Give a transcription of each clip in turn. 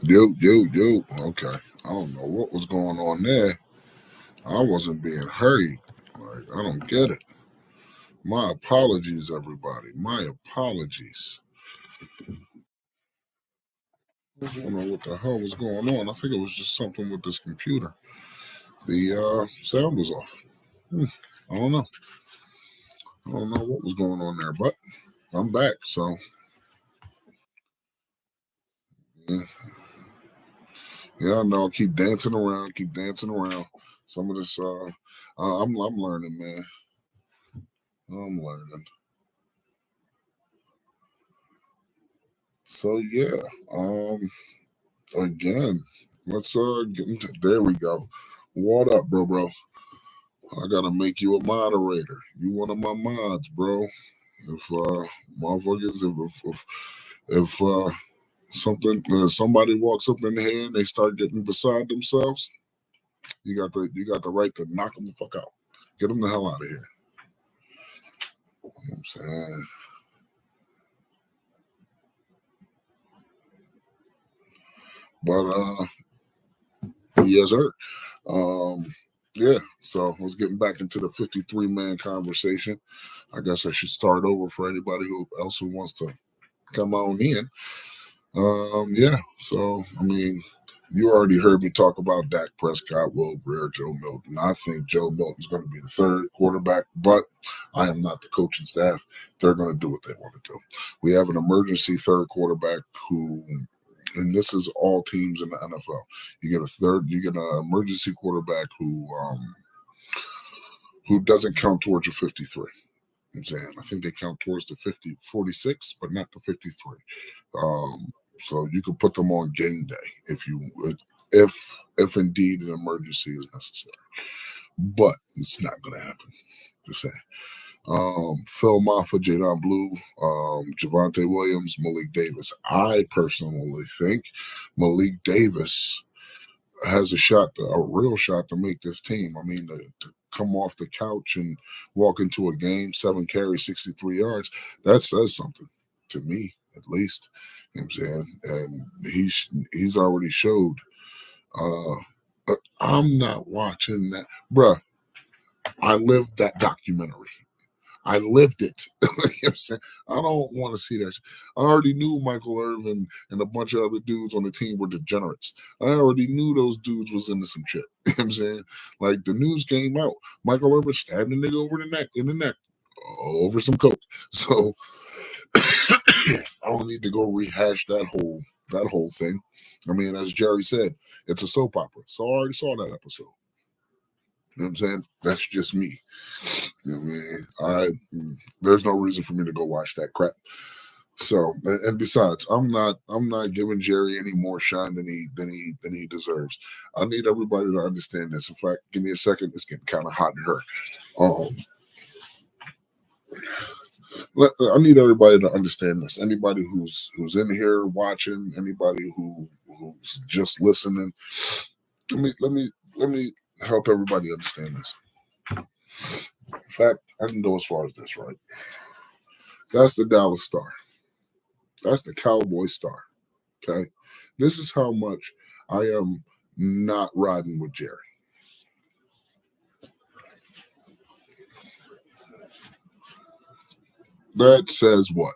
Yo. Okay. I don't know what was going on there. I wasn't being hurried. Like, I don't get it. My apologies, everybody. My apologies. I don't know what the hell was going on. I think it was just something with this computer. The sound was off. Hmm, I don't know. I don't know what was going on there, but I'm back. So yeah, yeah, I know. Keep dancing around. Keep dancing around. Some of this, I'm learning, man. I'm learning. So yeah, again, let's get into. There we go. What up, bro? I gotta make you a moderator. You one of my mods, bro. If motherfuckers, if somebody walks up in here and they start getting beside themselves, you got the right to knock them the fuck out. Get them the hell out of here. You know what I'm saying? But yes, sir. Um, yeah. So let's getting back into the 53-man conversation. I guess I should start over for anybody who wants to come on in. Yeah. So I mean, you already heard me talk about Dak Prescott, Will Greer, Joe Milton. I think Joe Milton's going to be the third quarterback, but I am not the coaching staff. They're going to do what they want to do. We have an emergency third quarterback who, and this is all teams in the NFL. You get an emergency quarterback who doesn't count towards your 53. I'm saying I think they count towards the 46, but not the 53. So you could put them on game day if you would, if indeed an emergency is necessary. But it's not going to happen. Just saying. Phil Maffa, Jadon Blue, Javante Williams, Malik Davis. I personally think Malik Davis has a real shot to make this team. I mean, to come off the couch and walk into a game, 7 carries, 63 yards, that says something to me, at least. You know what I'm saying? And he's already showed. Uh, I'm not watching that, bruh. I lived that documentary. I lived it. You know what I'm saying? I don't want to see that. I already knew Michael Irvin and a bunch of other dudes on the team were degenerates. I already knew those dudes was into some shit. You know what I'm saying? Like the news came out. Michael Irvin stabbed a nigga over the neck in the neck over some coke. So I don't need to go rehash that whole thing. I mean, as Jerry said, it's a soap opera. So I already saw that episode. You know what I'm saying? That's just me. You know what I mean? There's no reason for me to go watch that crap. So and besides, I'm not giving Jerry any more shine than he deserves. I need everybody to understand this. In fact, give me a second. It's getting kind of hot in here. Um, I need everybody to understand this. Anybody who's in here watching, anybody who's just listening. Let me help everybody understand this. In fact, I can go as far as this, right? That's the Dallas Star. That's the Cowboy Star. Okay. This is how much I am not riding with Jerry. That says what?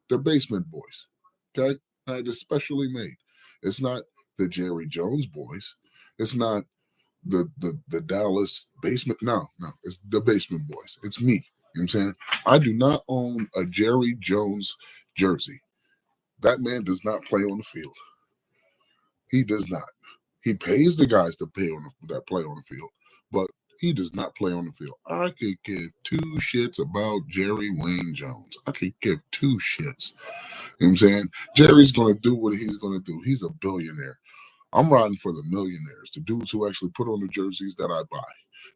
The Basement Boys. Okay. Had it specially made. It's not the Jerry Jones boys. It's not the Dallas basement. No. It's the Basement Boys. It's me. You know what I'm saying? I do not own a Jerry Jones jersey. That man does not play on the field. He does not. He pays the guys to that play on the field, but he does not play on the field. I could give two shits about Jerry Wayne Jones. I could give two shits. You know what I'm saying? Jerry's gonna do what he's gonna do. He's a billionaire. I'm riding for the millionaires, the dudes who actually put on the jerseys that I buy.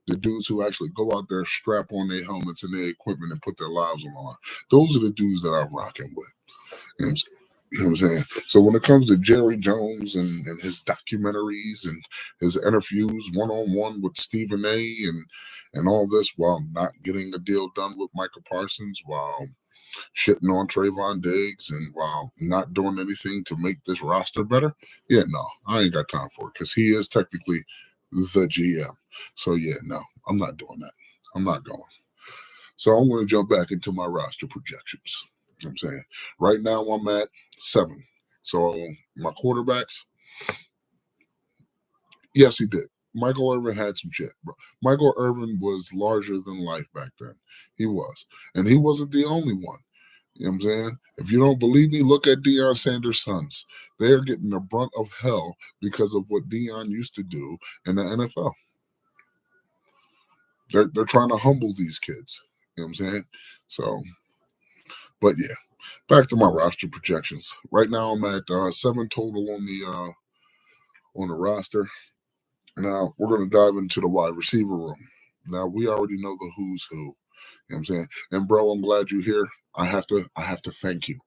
The dudes who actually go out there, strap on their helmets and their equipment and put their lives on the line. Those are the dudes that I'm rocking with. You know what I'm saying? You know what I'm saying? So when it comes to Jerry Jones and his documentaries and his interviews one on one with Stephen A and all this while not getting a deal done with Michael Parsons, while shitting on Trayvon Diggs and while not doing anything to make this roster better. Yeah, no, I ain't got time for it because he is technically the GM. So yeah, no, I'm not doing that. I'm not going. So I'm going to jump back into my roster projections. You know what I'm saying? Right now I'm at 7. So my quarterbacks, yes, he did. Michael Irvin had some shit, bro. Michael Irvin was larger than life back then. He was. And he wasn't the only one. You know what I'm saying? If you don't believe me, look at Deion Sanders' sons. They're getting the brunt of hell because of what Deion used to do in the NFL. They're trying to humble these kids. You know what I'm saying? So, but yeah, back to my roster projections. Right now, I'm at 7 total on the roster. Now we're going to dive into the wide receiver room. Now we already know the who's who. You know what I'm saying? And bro, I'm glad you're here. I have to thank you.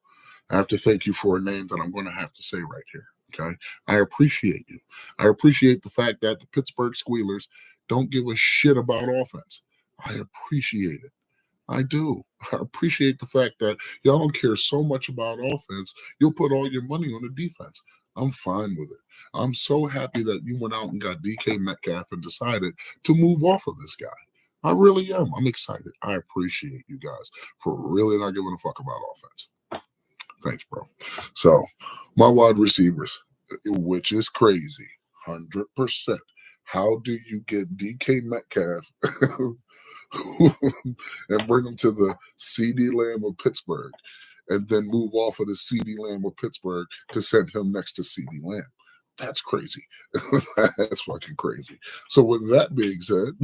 I have to thank you for a name that I'm going to have to say right here. Okay. I appreciate you. I appreciate the fact that the Pittsburgh Squealers don't give a shit about offense. I appreciate it. I do. I appreciate the fact that y'all don't care so much about offense. You'll put all your money on the defense. I'm fine with it. I'm so happy that you went out and got DK Metcalf and decided to move off of this guy. I really am. I'm excited. I appreciate you guys for really not giving a fuck about offense. Thanks, bro. So, my wide receivers, which is crazy, 100%. How do you get DK Metcalf and bring him to the CD Lamb of Pittsburgh and then move off of the CD Lamb of Pittsburgh to send him next to CD Lamb? That's crazy. That's fucking crazy. So, with that being said,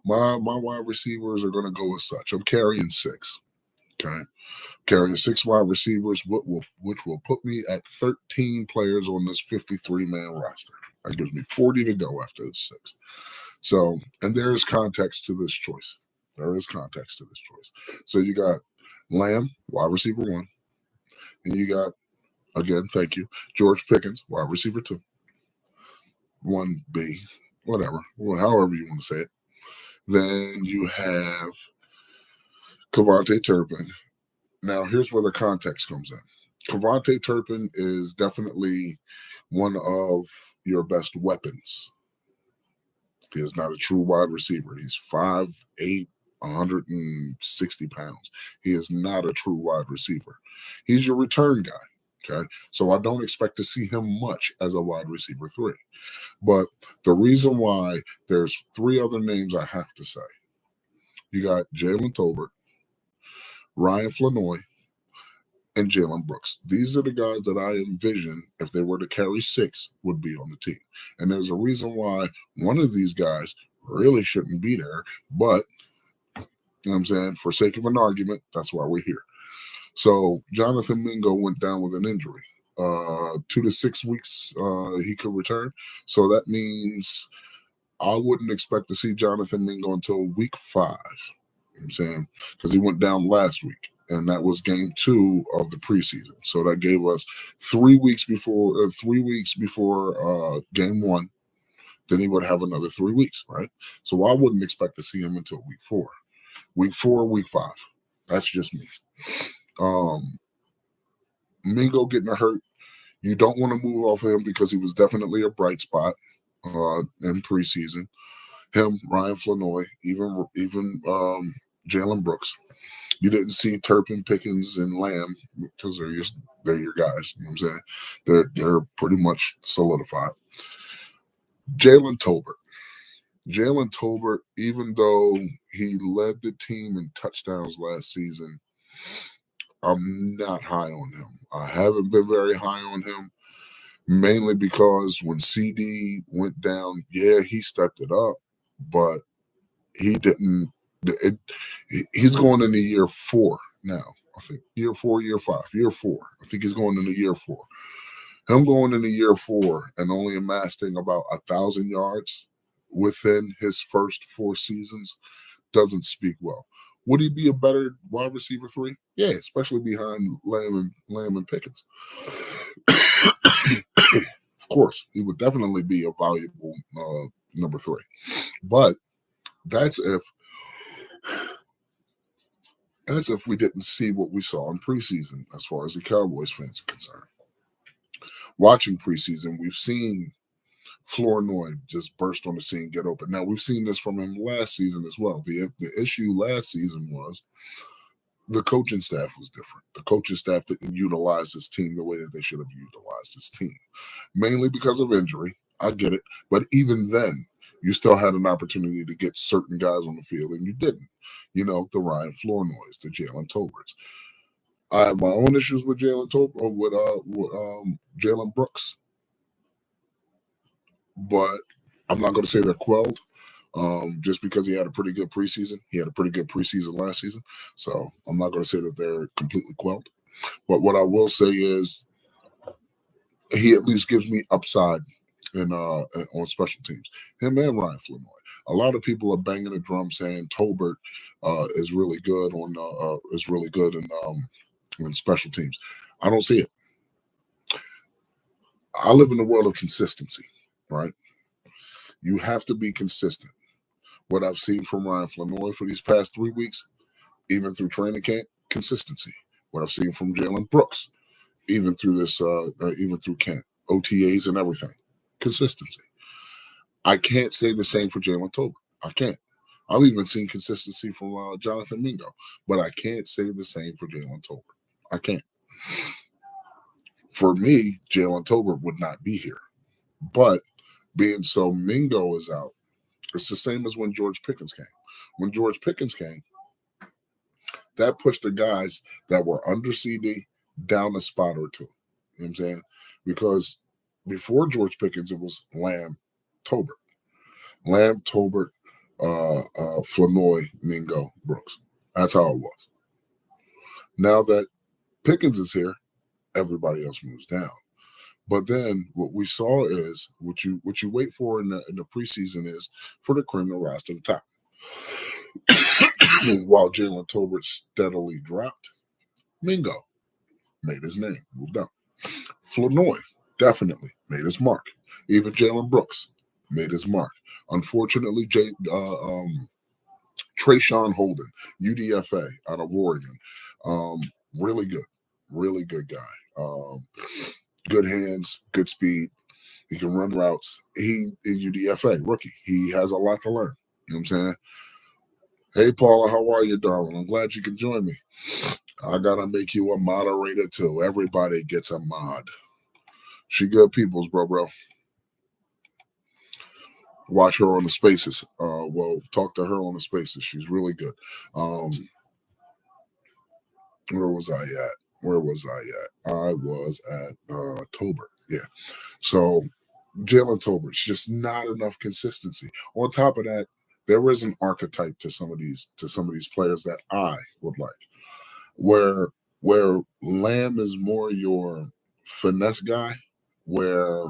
my wide receivers are going to go as such. I'm carrying 6. Okay. Carrying 6 wide receivers, which will put me at 13 players on this 53-man roster. That gives me 40 to go after this 6. So, and there is context to this choice. There is context to this choice. So you got Lamb, wide receiver 1. And you got, again, thank you, George Pickens, wide receiver 2. 1B, whatever, however you want to say it. Then you have Kevontae Turpin. Now, here's where the context comes in. Kevontae Turpin is definitely one of your best weapons. He is not a true wide receiver. He's 5'8", 160 pounds. He is not a true wide receiver. He's your return guy. Okay. So I don't expect to see him much as a wide receiver 3. But the reason why there's 3 other names I have to say. You got Jalen Tolbert, Ryan Flanoy, and Jalen Brooks. These are the guys that I envision, if they were to carry 6, would be on the team. And there's a reason why one of these guys really shouldn't be there, but you know what I'm saying, for sake of an argument, that's why we're here. So Jonathan Mingo went down with an injury. 2 to 6 weeks he could return. So that means I wouldn't expect to see Jonathan Mingo until week 5. You know what I'm saying? Because he went down last week. And that was game 2 of the preseason. So that gave us 3 weeks before game 1. Then he would have another 3 weeks, right? So I wouldn't expect to see him until week 4. Week 4, week 5. That's just me. Mingo getting hurt. You don't want to move off of him because he was definitely a bright spot in preseason. Him, Ryan Flanoy, even Jalen Brooks. You didn't see Turpin, Pickens, and Lamb because they're your guys. You know what I'm saying? They're pretty much solidified. Jalen Tolbert, even though he led the team in touchdowns last season, I'm not high on him. I haven't been very high on him, mainly because when CD went down, yeah, he stepped it up, but he didn't. He's going into year 4 now. I think year 4, year 5, year 4. I think he's going into year 4. Him going into year 4 and only amassing about 1,000 yards within his first 4 seasons doesn't speak well. Would he be a better wide receiver 3? Yeah, especially behind Lamb and Pickens. Of course, he would definitely be a valuable number 3. But that's if as if we didn't see what we saw in preseason as far as the Cowboys fans are concerned. Watching preseason, we've seen Flournoy just burst on the scene, get open. Now, we've seen this from him last season as well. The issue last season was the coaching staff was different. The coaching staff didn't utilize this team the way that they should have utilized this team, mainly because of injury. I get it. But even then, you still had an opportunity to get certain guys on the field, and you didn't. The Ryan Flournoys, the Jalen Tolberts. I have my own issues with Jalen Tolbert, or with Jalen Brooks, but I'm not going to say they're quelled. Just because he had a pretty good preseason. He had a pretty good preseason last season. So I'm not going to say that they're completely quelled. But what I will say is he at least gives me upside on special teams. Him and Ryan Flournoy. A lot of people are banging the drum saying Tolbert is really good in special teams. I don't see it. I live in the world of consistency, right? You have to be consistent. What I've seen from Ryan Flournoy for these past 3 weeks, even through training camp, consistency. What I've seen from Jalen Brooks, even through camp, OTAs and everything, consistency. I can't say the same for Jalen Tolbert. I can't. I've even seen consistency from Jonathan Mingo, but I can't say the same for Jalen Tolbert. I can't. For me, Jalen Tolbert would not be here. But being so Mingo is out, it's the same as when George Pickens came. When George Pickens came, that pushed the guys that were under CD down a spot or two. You know what I'm saying? Because before George Pickens, it was Lamb, Tolbert. Lamb, Tolbert, Flournoy, Mingo, Brooks. That's how it was. Now that Pickens is here, everybody else moves down. But then what we saw is what you wait for in the preseason is for the cream to rise to the top. While Jalen Tolbert steadily dropped, Mingo made his name, moved up. Flournoy definitely made his mark. Even Jalen Brooks made his mark. Unfortunately, Trayshawn Holden, UDFA out of Oregon, really good guy. Good hands, good speed. He can run routes. He is UDFA rookie. He has a lot to learn. You know what I'm saying? Hey, Paula, how are you, darling? I'm glad you can join me. I gotta make you a moderator too. Everybody gets a mod. She good peoples, bro. Watch her on the spaces. Talk to her on the spaces. She's really good. Where was I at? I was at Tolbert. Yeah. So Jalen Tolbert's just not enough consistency. On top of that, there is an archetype to some of these players that I would like. Where Lamb is more your finesse guy, where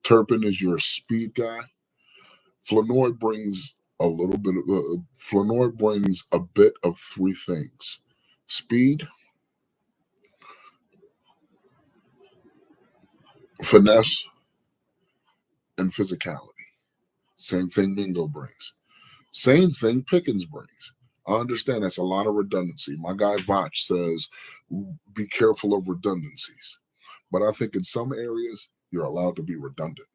Turpin is your speed guy. Flournoy brings a bit of three things: speed, finesse, and physicality. Same thing Mingo brings. Same thing Pickens brings. I understand that's a lot of redundancy. My guy Vach says, be careful of redundancies. But I think in some areas, you're allowed to be redundant.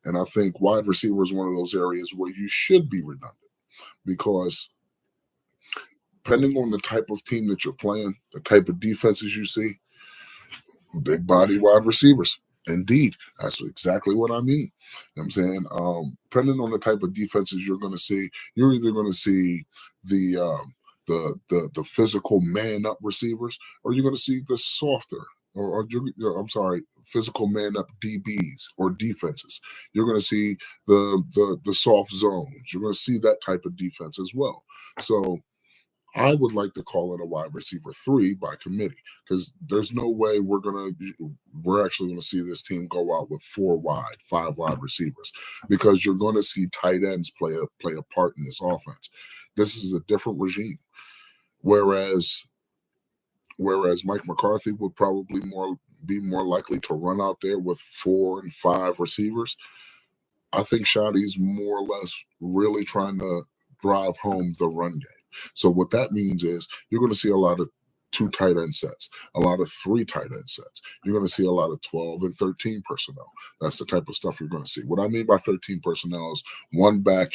And I think wide receiver is one of those areas where you should be redundant because depending on the type of team that you're playing, the type of defenses you see, big body wide receivers. Indeed, that's exactly what I mean. You know what I'm saying, depending on the type of defenses you're going to see, you're either going to see the physical man up receivers, or you're going to see the softer, physical man up DBs or defenses. You're going to see the soft zones. You're going to see that type of defense as well. So I would like to call it a wide receiver 3 by committee because there's no way we're actually going to see this team go out with 4 wide, 5 wide receivers because you're going to see tight ends play a part in this offense. This is a different regime. Whereas Mike McCarthy would probably be more likely to run out there with 4 and 5 receivers, I think Shotty's more or less really trying to drive home the run game. So what that means is you're going to see a lot of two tight end sets, a lot of three tight end sets. You're going to see a lot of 12 and 13 personnel. That's the type of stuff you're going to see. What I mean by 13 personnel is one back,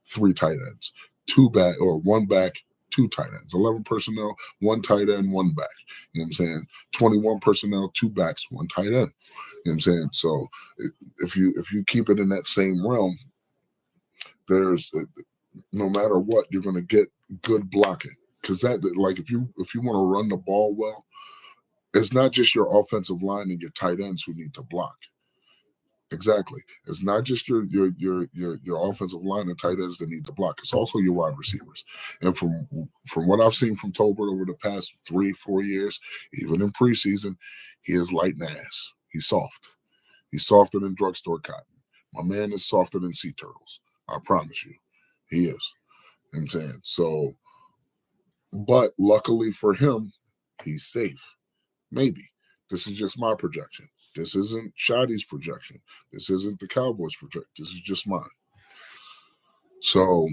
three tight ends, two back, or one back, two tight ends, 11 personnel, one tight end, one back. You know what I'm saying? 21 personnel, two backs, one tight end. You know what I'm saying? So if you keep it in that same realm, there's no matter what, you're going to get good blocking. Because that, like, if you want to run the ball well, it's not just your offensive line and your tight ends who need to block. Exactly. It's not just your offensive line and tight ends that need to block. It's also your wide receivers. And from what I've seen from Tolbert over the past 3-4 years, even in preseason, he is light and ass. He's soft. He's softer than drugstore cotton. My man is softer than sea turtles. I promise you, he is. You know what I'm saying? So, but luckily for him, he's safe. Maybe. This is just my projection. This isn't Shadi's projection. This isn't the Cowboys' projection. This is just mine. So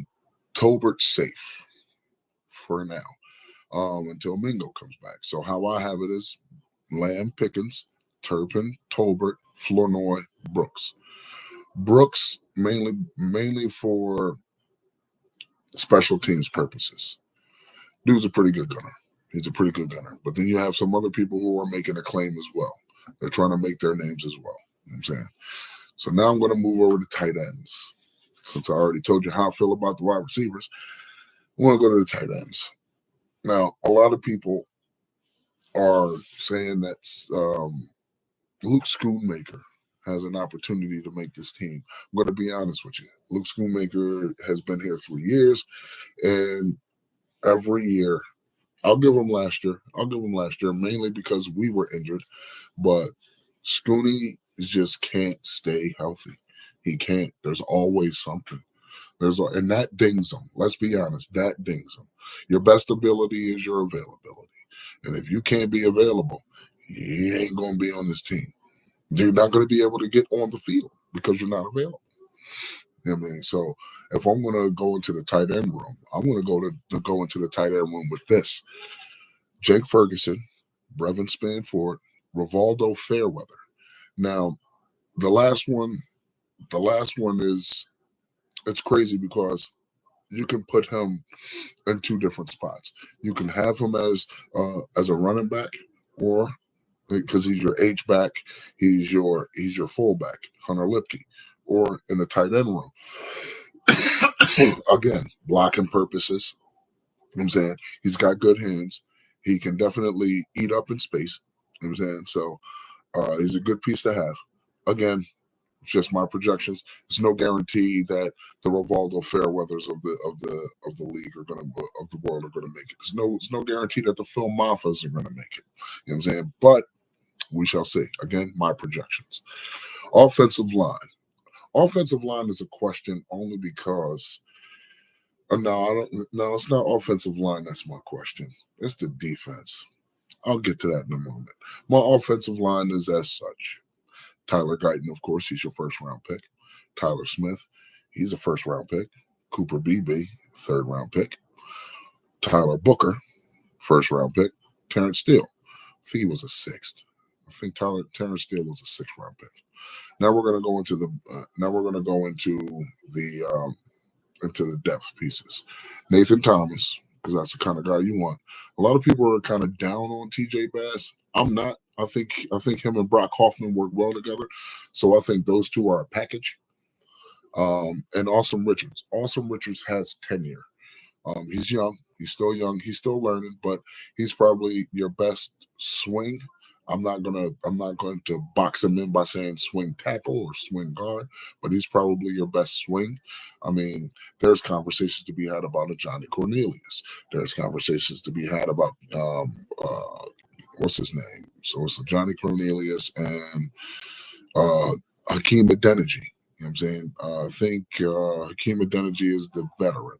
Tolbert's safe for now, until Mingo comes back. So how I have it is Lamb, Pickens, Turpin, Tolbert, Flournoy, Brooks. Brooks mainly for special teams purposes. Dude's a pretty good gunner. He's a pretty good gunner. But then you have some other people who are making a claim as well. They're trying to make their names as well. You know what I'm saying? So now I'm going to move over to tight ends. Since I already told you how I feel about the wide receivers, I want to go to the tight ends. Now, a lot of people are saying that Luke Schoonmaker has an opportunity to make this team. I'm going to be honest with you. Luke Schoonmaker has been here 3 years, and every year, I'll give him last year. Mainly because we were injured, but Scooney just can't stay healthy. He can't. There's always something. And that dings him. Let's be honest, that dings him. Your best ability is your availability. And if you can't be available, you ain't going to be on this team. You're not going to be able to get on the field because you're not available. You know what I mean? So if I'm going to go into the tight end room, I'm going to go into the tight end room with this. Jake Ferguson, Brevin Spanford, Rivaldo Fairweather. Now, the last one is, it's crazy because you can put him in two different spots. You can have him as a running back, or because he's your H back, he's your fullback, Hunter Lipke, or in the tight end room. Again, blocking purposes. You know what I'm saying? He's got good hands. He can definitely eat up in space. You know what I'm saying? So he's a good piece to have. Again, it's just my projections. There's no guarantee that the Rivaldo Fairweathers of the league of the world are going to make it. There's no guarantee that the Phil Moffas are going to make it. You know what I'm saying? But we shall see. Again, my projections. Offensive line. Offensive line is a question only because no, I don't. No, it's not offensive line. That's my question. It's the defense. I'll get to that in a moment. My offensive line is as such. Tyler Guyton, of course, he's your first round pick. Tyler Smith, he's a first round pick. Cooper Beebe, third round pick. Tyler Booker, first round pick. Terrence Steele, I think he was a sixth. I think Terrence Steele was a sixth round pick. Now we're going to go into the depth pieces. Nathan Thomas, because that's the kind of guy you want. A lot of people are kind of down on TJ Bass. I'm not. I think him and Brock Hoffman work well together. So I think those two are a package. And Awesome Richards. Awesome Richards has tenure. He's young. He's still young. He's still learning, but he's probably your best swing. I'm not going to box him in by saying swing tackle or swing guard, but he's probably your best swing. I mean, there's conversations to be had about a Johnny Cornelius. There's conversations to be had about what's his name? So it's Johnny Cornelius and Hakeem Adeniji. You know what I'm saying? I think Hakeem Adeniji is the veteran.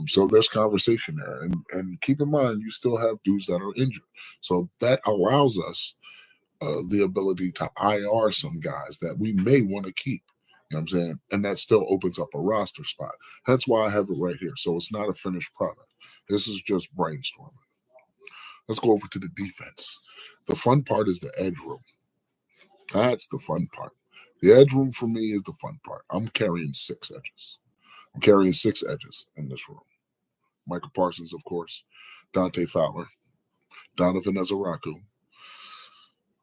So there's conversation there. And keep in mind, you still have dudes that are injured. So that allows us the ability to IR some guys that we may want to keep. You know what I'm saying? And that still opens up a roster spot. That's why I have it right here. So it's not a finished product. This is just brainstorming. Let's go over to the defense. The fun part is the edge room. That's the fun part. The edge room for me is the fun part. I'm carrying 6 edges. I'm carrying 6 edges in this room. Michael Parsons, of course, Dante Fowler, Donovan Ezaraku.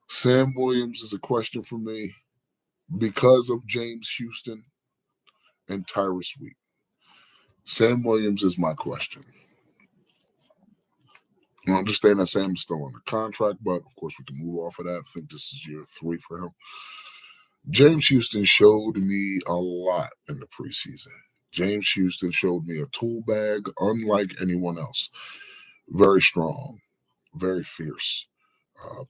Sam Williams is a question for me because of James Houston and Tyrus Wheat. Sam Williams is my question. I understand that Sam's still on the contract, but of course we can move off of that. I think this is year 3 for him. James Houston showed me a lot in the preseason. James Houston showed me a tool bag unlike anyone else. Very strong, very fierce,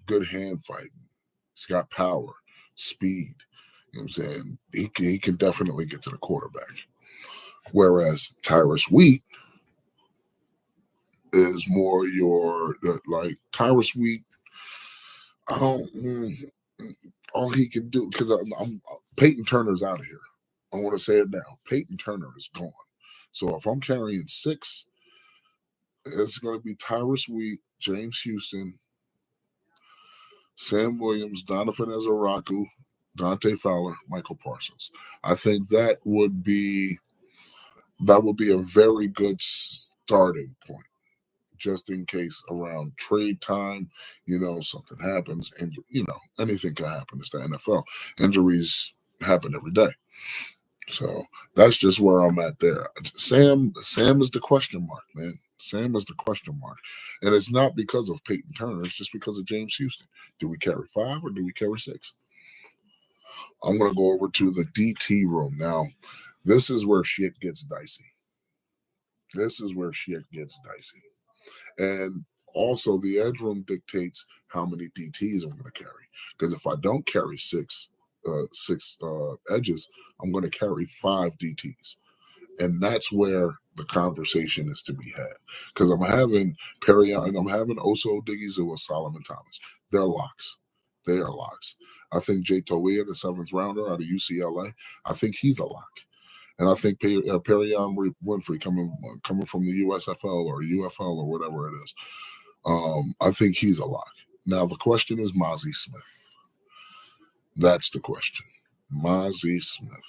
good hand fighting. He's got power, speed. You know what I'm saying? He can definitely get to the quarterback. Whereas Tyrus Wheat is more your, like, Tyrus Wheat, I don't, all he can do, because I'm Peyton Turner's out of here. I want to say it now. Peyton Turner is gone. So if I'm carrying 6, it's going to be Tyrus Wheat, James Houston, Sam Williams, Donovan Ezaraku, Dante Fowler, Michael Parsons. I think that would be a very good starting point, just in case around trade time, something happens, and anything can happen. It's the NFL. Injuries happen every day. So that's just where I'm at there. Sam is the question mark, man. Sam is the question mark. And it's not because of Peyton Turner, it's just because of James Houston. Do we carry 5 or do we carry 6? I'm going to go over to the DT room. Now, this is where shit gets dicey. And also, the edge room dictates how many DTs I'm going to carry. Because if I don't carry 6 edges, I'm going to carry 5 DTs. And that's where the conversation is to be had. Because I'm having Perrion and I'm having Oso Digizua, Solomon Thomas. They're locks. They are locks. I think Jay Toia, the 7th rounder out of UCLA, I think he's a lock. And I think Perrion Winfrey coming from the USFL or UFL or whatever it is, I think he's a lock. Now, the question is Mozzie Smith. That's the question. Mozzie Smith.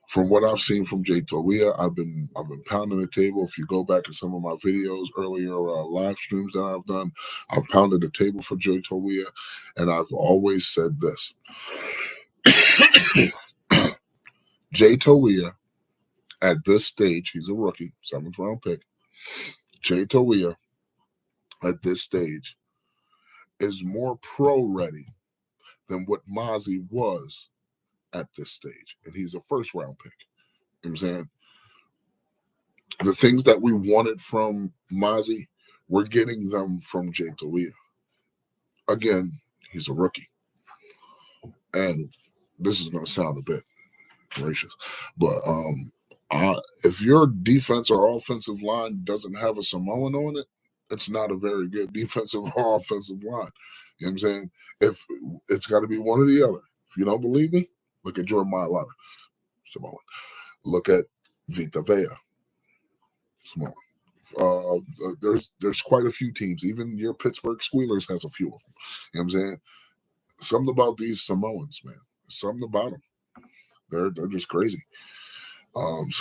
From what I've seen from Jay Toia, I've been pounding the table. If you go back in some of my videos earlier, live streams that I've done, I've pounded the table for Jay Toia, and I've always said this. Jay Toia, at this stage, he's a rookie, 7th round pick. Jay Toia, at this stage, is more pro ready than what Mozzie was at this stage. And he's a 1st round pick. You know what I'm saying? The things that we wanted from Mozzie, we're getting them from Jay Toia. Again, he's a rookie. And this is going to sound a bit gracious, but if your defense or offensive line doesn't have a Samoan on it, it's not a very good defensive or offensive line. You know what I'm saying? If it's got to be one or the other. If you don't believe me, look at Jordan Mailata, Samoan. Look at Vita Vea, Samoan. There's quite a few teams. Even your Pittsburgh Squealers has a few of them. You know what I'm saying? Something about these Samoans, man. Something about them. They're just crazy. And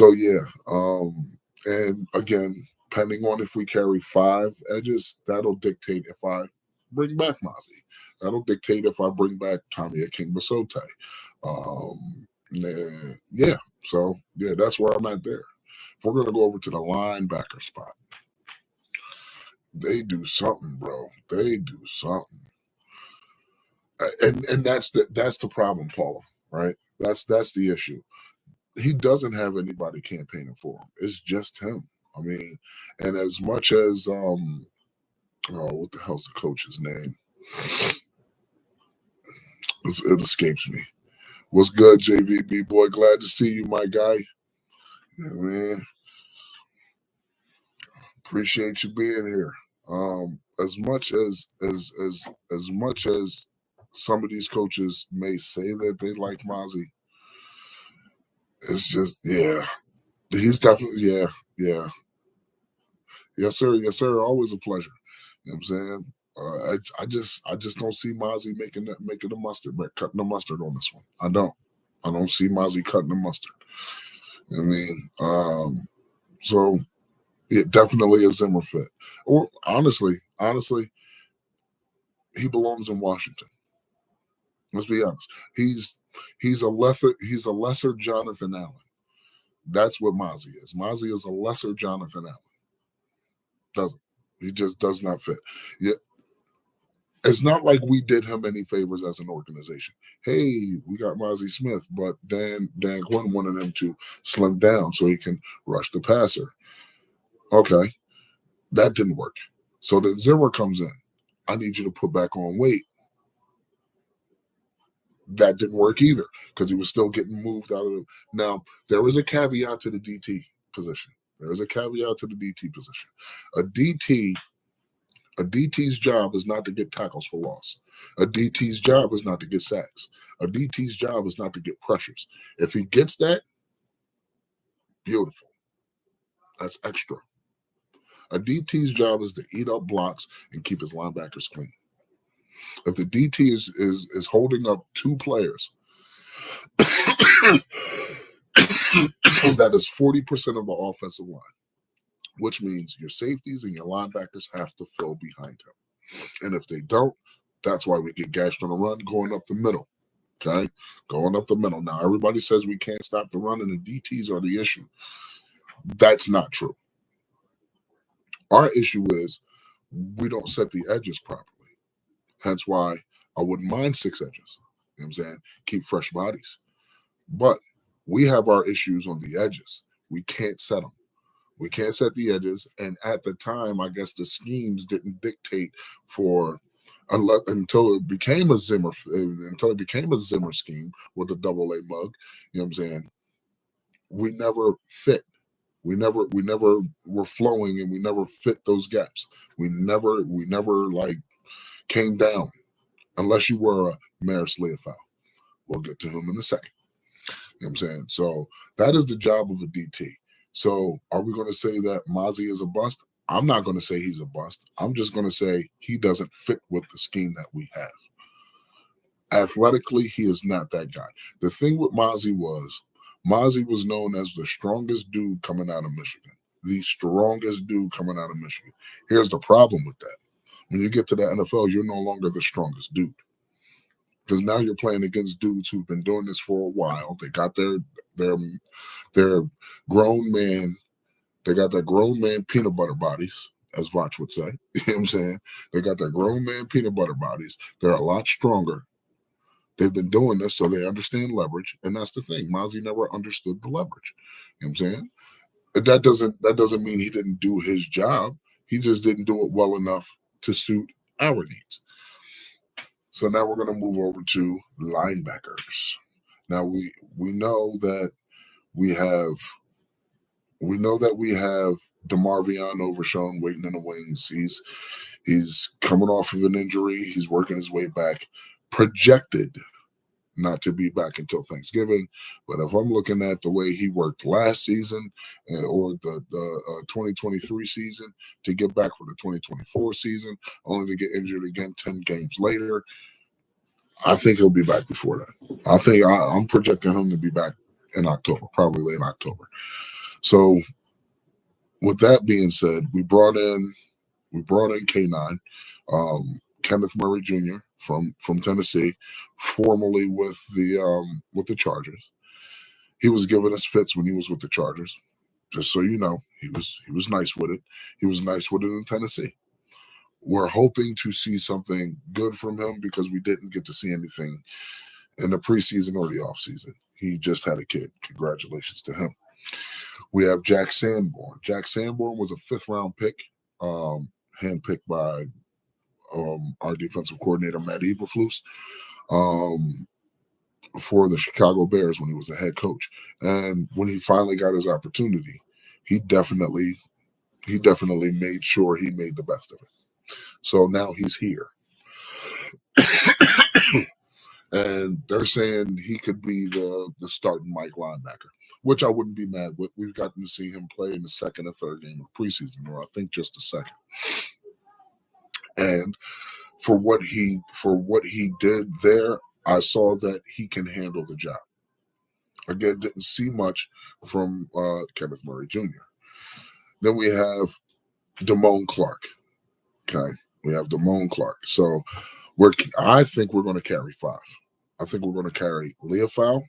again, depending on if we carry 5 edges, that'll dictate if I bring back Mozzie. That'll dictate if I bring back Tommy Akingbasotay. That's where I'm at there. If we're gonna go over to the linebacker spot, they do something, bro. They do something. And that's the problem, Paula, right? That's the issue. He doesn't have anybody campaigning for him. It's just him. I mean, and as much as what the hell's the coach's name? It escapes me. What's good, JVB boy? Glad to see you, my guy. Yeah, man, appreciate you being here. As much as some of these coaches may say that they like Mozzie, it's just he's definitely yeah. Yes, sir. Yes, sir. Always a pleasure. You know what I'm saying? I just don't see Mozzie making the mustard, but cutting the mustard on this one. I don't see Mozzie cutting the mustard. You know what I mean, so it definitely is Zimmer fit. Or honestly, he belongs in Washington. Let's be honest. He's a lesser Jonathan Allen. That's what Mozzie is. Mozzie is a lesser Jonathan Allen. Doesn't he just does not fit? Yeah, it's not like we did him any favors as an organization. Hey, we got Mozzie Smith, but Dan Quinn wanted him to slim down so he can rush the passer. Okay, that didn't work. So then Zimmer comes in. I need you to put back on weight. That didn't work either because he was still getting moved out of the. Now, there is a caveat to the DT position. There is a caveat to the DT position. A DT, a DT's job is not to get tackles for loss. A DT's job is not to get sacks. A DT's job is not to get pressures. If he gets that, beautiful. That's extra. A DT's job is to eat up blocks and keep his linebackers clean. If the DT is holding up two players, that is 40% of the offensive line, which means your safeties and your linebackers have to fill behind him. And if they don't, that's why we get gashed on the run going up the middle. Okay? Going up the middle. Now, everybody says we can't stop the run and the DTs are the issue. That's not true. Our issue is we don't set the edges properly. Hence why I wouldn't mind 6 edges. You know what I'm saying? Keep fresh bodies. But we have our issues on the edges. We can't set them. We can't set the edges. And at the time, I guess the schemes didn't dictate for until it became a Zimmer scheme with the double A mug. You know what I'm saying? We never fit. We never were flowing and we never fit those gaps. We never like came down unless you were a Maris Leofau. We'll get to him in a second. You know what I'm saying? So that is the job of a DT. So are we going to say that Mozzie is a bust? I'm not going to say he's a bust. I'm just going to say he doesn't fit with the scheme that we have. Athletically, he is not that guy. The thing with Mozzie was known as the strongest dude coming out of Michigan. The strongest dude coming out of Michigan. Here's the problem with that. When you get to the NFL, you're no longer the strongest dude. Because now you're playing against dudes who've been doing this for a while. They got their grown man, they got their grown man peanut butter bodies, as Vach would say. You know what I'm saying? They got their grown man peanut butter bodies. They're a lot stronger. They've been doing this, so they understand leverage. And that's the thing. Mozzie never understood the leverage. You know what I'm saying? That doesn't mean he didn't do his job. He just didn't do it well enough to suit our needs. So now we're going to move over to linebackers. Now we know that we have DeMarvion Overshown waiting in the wings. He's coming off of an injury. He's working his way back. Projected not to be back until Thanksgiving. But if I'm looking at the way he worked last season or the 2023 season to get back for the 2024 season, only to get injured again 10 games later, I think he'll be back before that. I'm projecting him to be back in October, probably late October. So with that being said, we brought in K9, Kenneth Murray Jr. from Tennessee, formerly with the Chargers. He was giving us fits when he was with the Chargers. Just so you know, he was nice with it. He was nice with it in Tennessee. We're hoping to see something good from him because we didn't get to see anything in the preseason or the offseason. He just had a kid. Congratulations to him. We have Jack Sanborn. Jack Sanborn was a 5th-round pick, handpicked by our defensive coordinator, Matt Eberflus, for the Chicago Bears when he was the head coach. And when he finally got his opportunity, he definitely made sure he made the best of it. So now he's here. And they're saying he could be the starting Mike linebacker. which I wouldn't be mad with. We've gotten to see him play in the second or third game of preseason, or I think just the second. And for what he did there, I saw that he can handle the job. Again, didn't see much from Kenneth Murray Jr. Then we have Damone Clark. Okay, we have Damone Clark. So I think we're going to carry five. I think we're going to carry Leah Fowl,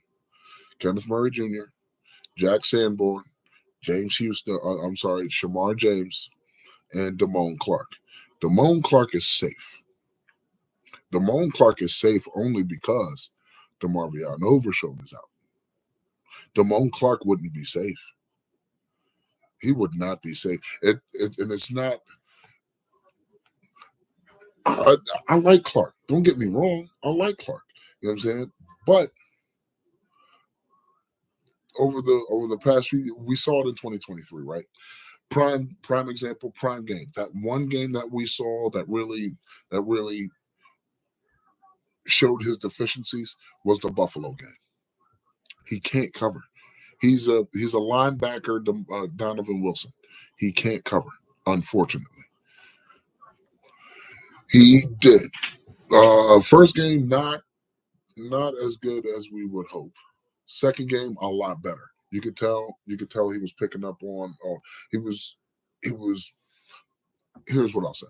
Kenneth Murray Jr., Jack Sanborn, James Houston. I'm sorry, Shamar James, and Damone Clark. Damone Clark is safe. Damone Clark is safe only because DeMarvion Overshown is out. Damone Clark wouldn't be safe. He would not be safe. And it's not. I like Clark. Don't get me wrong. I like Clark. You know what I'm saying? But over the past few, we saw it in 2023, right? Prime example, prime game. That one game that we saw that really showed his deficiencies was the Buffalo game. He can't cover. He's a linebacker, Donovan Wilson. He can't cover, unfortunately. He did. First game, not as good as we would hope. Second game, a lot better. You could tell he was picking up on. He was. Here's what I'll say.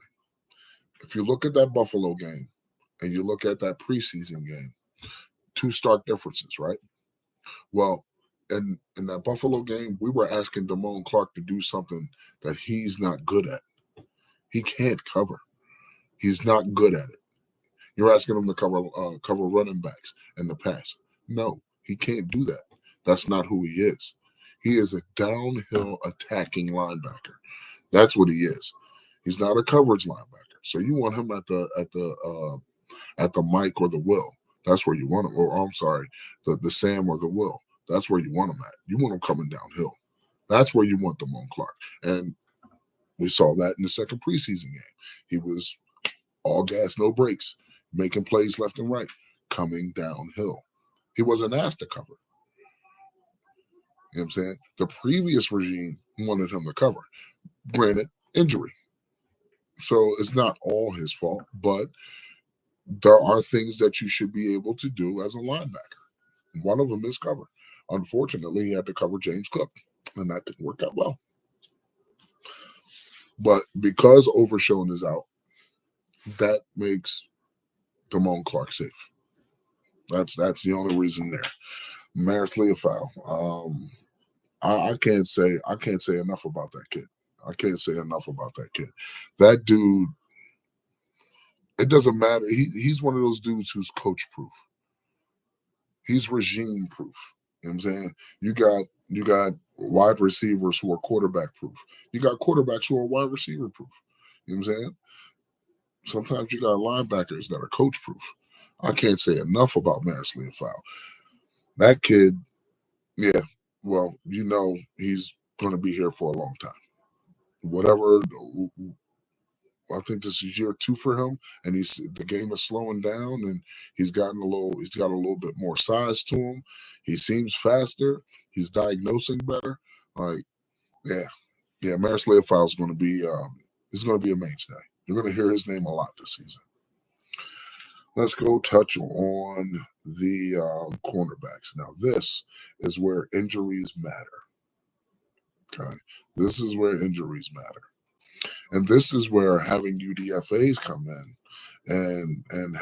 If you look at that Buffalo game and you look at that preseason game, two stark differences, right? Well, in that Buffalo game, we were asking Damone Clark to do something that he's not good at. He can't cover. He's not good at it. You're asking him to cover running backs and the pass. No, he can't do that. That's not who he is. He is a downhill attacking linebacker. That's what he is. He's not a coverage linebacker. So you want him at the Mike or the Will. That's where you want him. Or I'm sorry, the Sam or the Will. That's where you want him at. You want him coming downhill. That's where you want Damone Clark. And we saw that in the second preseason game. He was all gas, no brakes, making plays left and right, coming downhill. He wasn't asked to cover. You know what I'm saying? The previous regime wanted him to cover. Granted, injury. So it's not all his fault, but there are things that you should be able to do as a linebacker. One of them is cover. Unfortunately, he had to cover James Cook, and that didn't work out well. But because Overshown is out, that makes Damone Clark safe. That's the only reason there. Maris Leofow. I can't say enough about that kid. I can't say enough about that kid. That dude, it doesn't matter. He's one of those dudes who's coach proof. He's regime proof. You know what I'm saying? You got wide receivers who are quarterback proof. You got quarterbacks who are wide receiver proof. You know what I'm saying? Sometimes you got linebackers that are coach proof. I can't say enough about Maris Leofow. That kid, yeah, well, he's going to be here for a long time. Whatever, I think this is year two for him, and the game is slowing down, and he's got a little bit more size to him. He seems faster. He's diagnosing better. Like, yeah, yeah. Maris Leofow is going to be a mainstay. You're going to hear his name a lot this season. Let's go touch on the cornerbacks. Now, this is where injuries matter. Okay, this is where injuries matter. And this is where having UDFAs come in and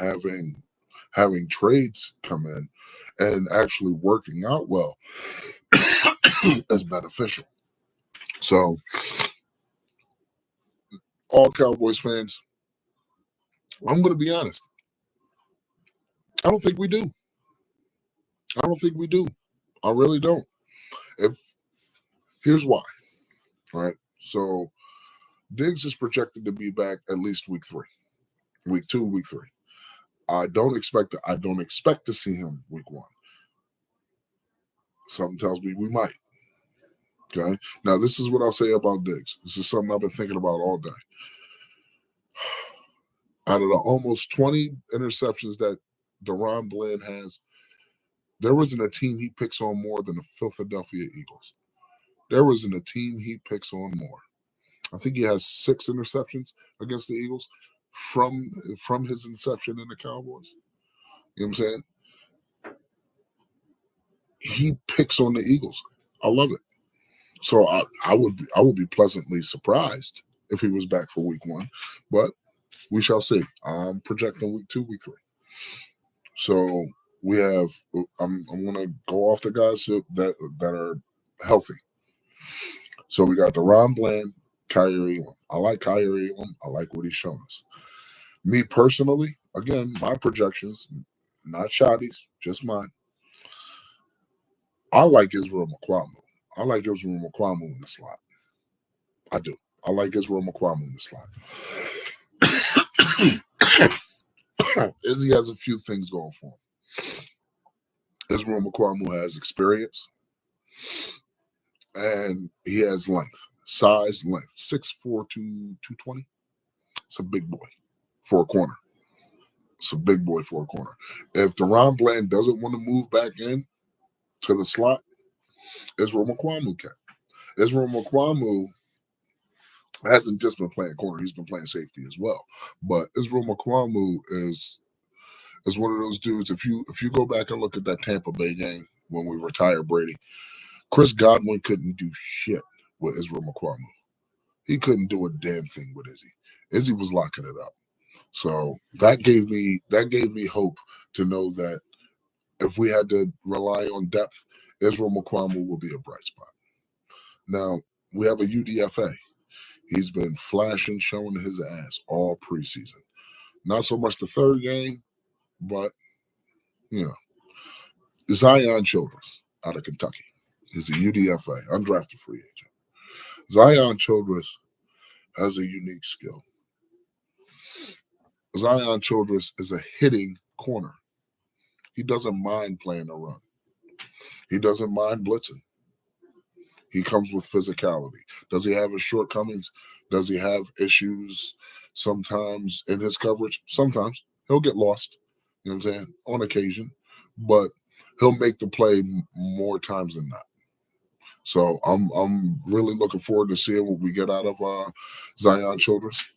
having trades come in and actually working out well is beneficial. So all Cowboys fans, I'm gonna be honest. I don't think we do. I don't think we do. I really don't. If Here's why. All right. So Diggs is projected to be back at least week 3. Week 2, week 3. I don't expect to see him week 1. Something tells me we might. Okay. Now, this is what I'll say about Diggs. This is something I've been thinking about all day. Out of the almost 20 interceptions that Deron Bland has, There isn't a team he picks on more than the Philadelphia Eagles. There isn't a team he picks on more. I think he has 6 interceptions against the Eagles from his inception in the Cowboys. You know what I'm saying? He picks on the Eagles. I love it. So I would be pleasantly surprised if he was back for week 1, but we shall see. I'm projecting week 2, week 3. So we have. I'm gonna go off the guys that are healthy. So we got Deron Bland, Kyrie Elam. I like Kyrie Elam. I like what he's shown us. Me personally, again, my projections, not Shotty's, just mine. I like Israel McQuamu. I like Israel McQuamu in the slot. I do. I like Israel McQuamu in the slot. Izzy has a few things going for him. Israel McQuamu has experience, and he has length, size, length. 6'4" to 220. It's a big boy for a corner. It's a big boy for a corner. If Deron Bland doesn't want to move back in to the slot, Israel McQuamu can. Israel McQuamu hasn't just been playing corner; he's been playing safety as well. But Israel McQuamu is one of those dudes. If you go back and look at that Tampa Bay game when we retired Brady, Chris Godwin couldn't do shit with Israel McQuamu. He couldn't do a damn thing with Izzy. Izzy was locking it up. So that gave me hope to know that if we had to rely on depth, Israel McQuamu will be a bright spot. Now we have a UDFA. He's been flashing, showing his ass all preseason. Not so much the third game, but you know, Zion Childress out of Kentucky. He's a UDFA, undrafted free agent. Zion Childress has a unique skill. Zion Childress is a hitting corner. He doesn't mind playing a run. He doesn't mind blitzing. He comes with physicality. Does he have his shortcomings? Does he have issues sometimes in his coverage? Sometimes. He'll get lost, you know what I'm saying, on occasion. But he'll make the play more times than not. So I'm really looking forward to seeing what we get out of Zion Childress.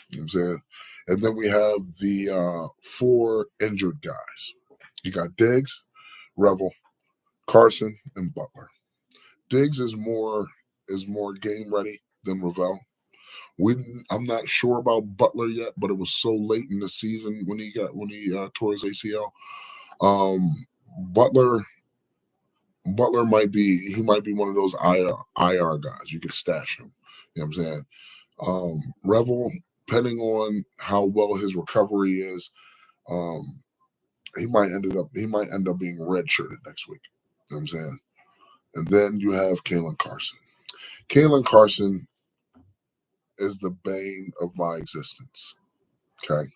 You know what I'm saying? And then we have the 4 injured guys. You got Diggs, Revel, Carson, and Butler. Diggs is more game ready than Ravel. I'm not sure about Butler yet, but it was so late in the season when he tore his ACL. Butler might be one of those IR guys. You could stash him. You know what I'm saying? Revel, depending on how well his recovery is, he might end up being redshirted next week. You know what I'm saying? And then you have Kalen Carson. Kalen Carson is the bane of my existence. Okay.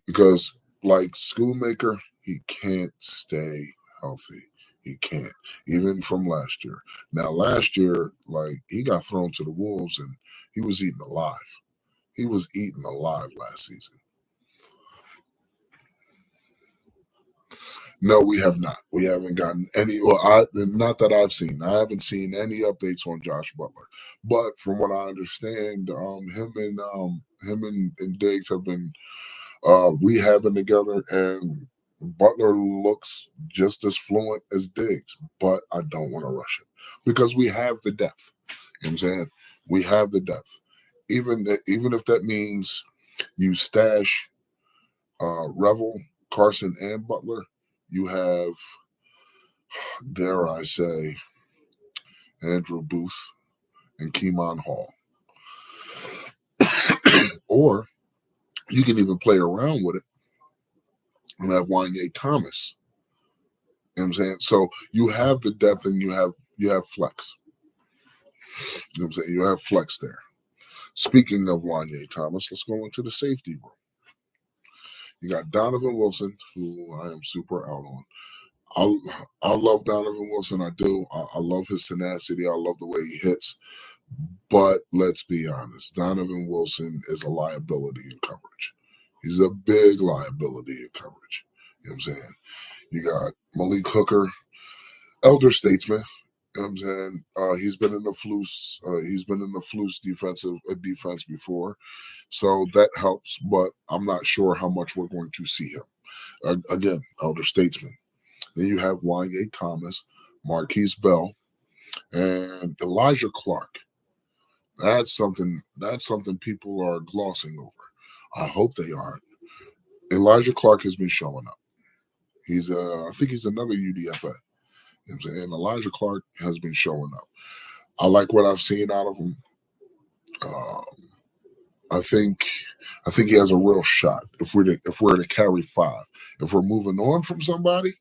Because like Schoolmaker, he can't stay healthy. He can't. Even from last year. Now last year, like he got thrown to the wolves and he was eaten alive. He was eaten alive last season. No, we have not. We haven't gotten any. Well, not that I've seen. I haven't seen any updates on Josh Butler. But from what I understand, him and Diggs have been rehabbing together, and Butler looks just as fluent as Diggs. But I don't want to rush it because we have the depth. You know what I'm saying? We have the depth. Even if that means you stash Revel, Carson, and Butler, you have, dare I say, Andrew Booth and Keemon Hall. Or you can even play around with it and have Wanye Thomas. You know what I'm saying? So you have the depth and you have flex. You know what I'm saying? You have flex there. Speaking of Wanye Thomas, let's go into the safety room. You got Donovan Wilson, who I am super out on. I love Donovan Wilson. I do. I love his tenacity. I love the way he hits. But let's be honest, Donovan Wilson is a liability in coverage. He's a big liability in coverage. You know what I'm saying? You got Malik Hooker, elder statesman. You know what I'm saying? He's been in the Flus. He's been in the Flus defense before, so that helps. But I'm not sure how much we're going to see him. Again, elder statesman. Then you have Wanye Thomas, Marquise Bell, and Elijah Clark. That's something. That's something people are glossing over. I hope they aren't. Elijah Clark has been showing up. I think he's another UDFA. You know what I'm saying? Elijah Clark has been showing up. I like what I've seen out of him. Uh, I think I think he has a real shot. If we're to carry five, if we're moving on from somebody,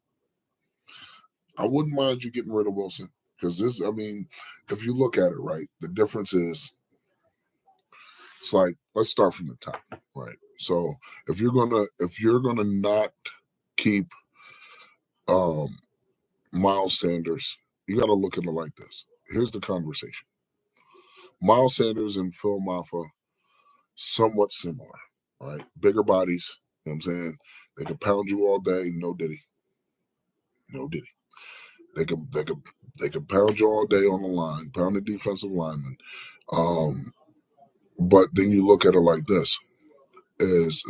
I wouldn't mind you getting rid of Wilson because this. I mean, if you look at it right, the difference is it's like let's start from the top, right? So if you're gonna not keep um, Miles Sanders, you got to look at it like this. Here's the conversation: Miles Sanders and Phil Maffa, somewhat similar, right? Bigger bodies. You know what I'm saying? They can pound you all day. No diddy, no diddy. They can pound you all day on the line, pound the defensive lineman. Um, but then you look at it like this: is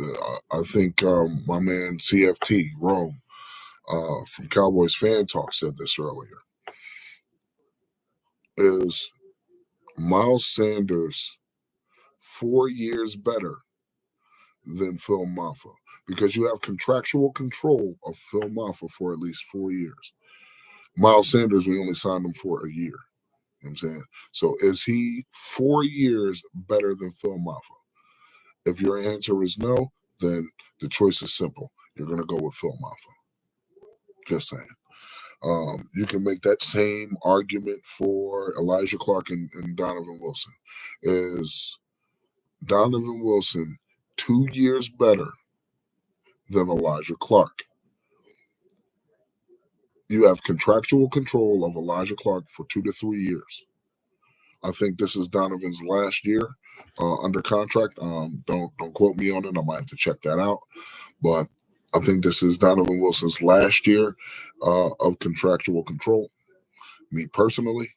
I think my man CFT Rome from Cowboys Fan Talk said this earlier. Is Miles Sanders 4 years better than Phil Maffa because you have contractual control of Phil Maffa for at least 4 years. Miles Sanders, we only signed him for a year. You know what I'm saying? So is he 4 years better than Phil Maffa? If your answer is no, then the choice is simple. You're going to go with Phil Maffa. Just saying. You can make that same argument for Elijah Clark and Donovan Wilson. Is Donovan Wilson 2 years better than Elijah Clark? You have contractual control of Elijah Clark for 2 to 3 years. I think this is Donovan's last year under contract. Don't quote me on it. I might have to check that out. But I think this is Donovan Wilson's last year of contractual control. Me personally,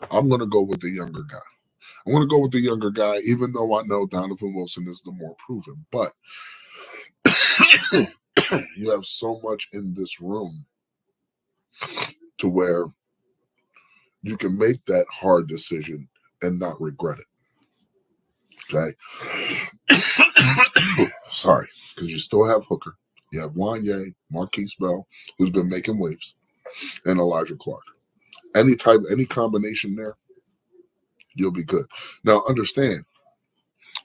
I'm going to go with the younger guy. I'm going to go with the younger guy, even though I know Donovan Wilson is the more proven. But you have so much in this room to where you can make that hard decision and not regret it. Okay. Sorry, because you still have Hooker. You have Wanye, Marquise Bell, who's been making waves, and Elijah Clark. Any combination there, you'll be good. Now, understand,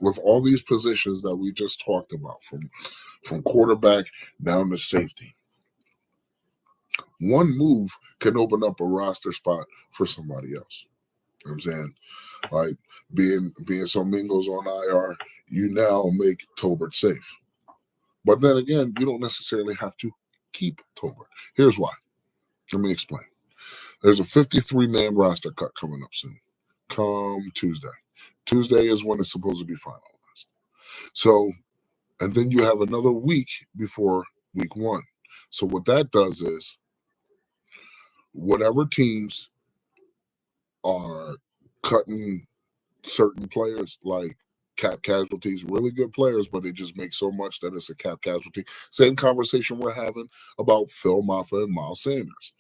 with all these positions that we just talked about, from quarterback down to safety, one move can open up a roster spot for somebody else. You know what I'm saying? Like being so Mingos on IR, you now make Tolbert safe. But then again, you don't necessarily have to keep Tolbert. Here's why. Let me explain. There's a 53-man roster cut coming up soon. Come Tuesday. Tuesday is when it's supposed to be finalized. So, and then you have another week before week one. So what that does is whatever teams are cutting certain players, like cap casualties, really good players, but they just make so much that it's a cap casualty. Same conversation we're having about Phil Maffa and Miles Sanders.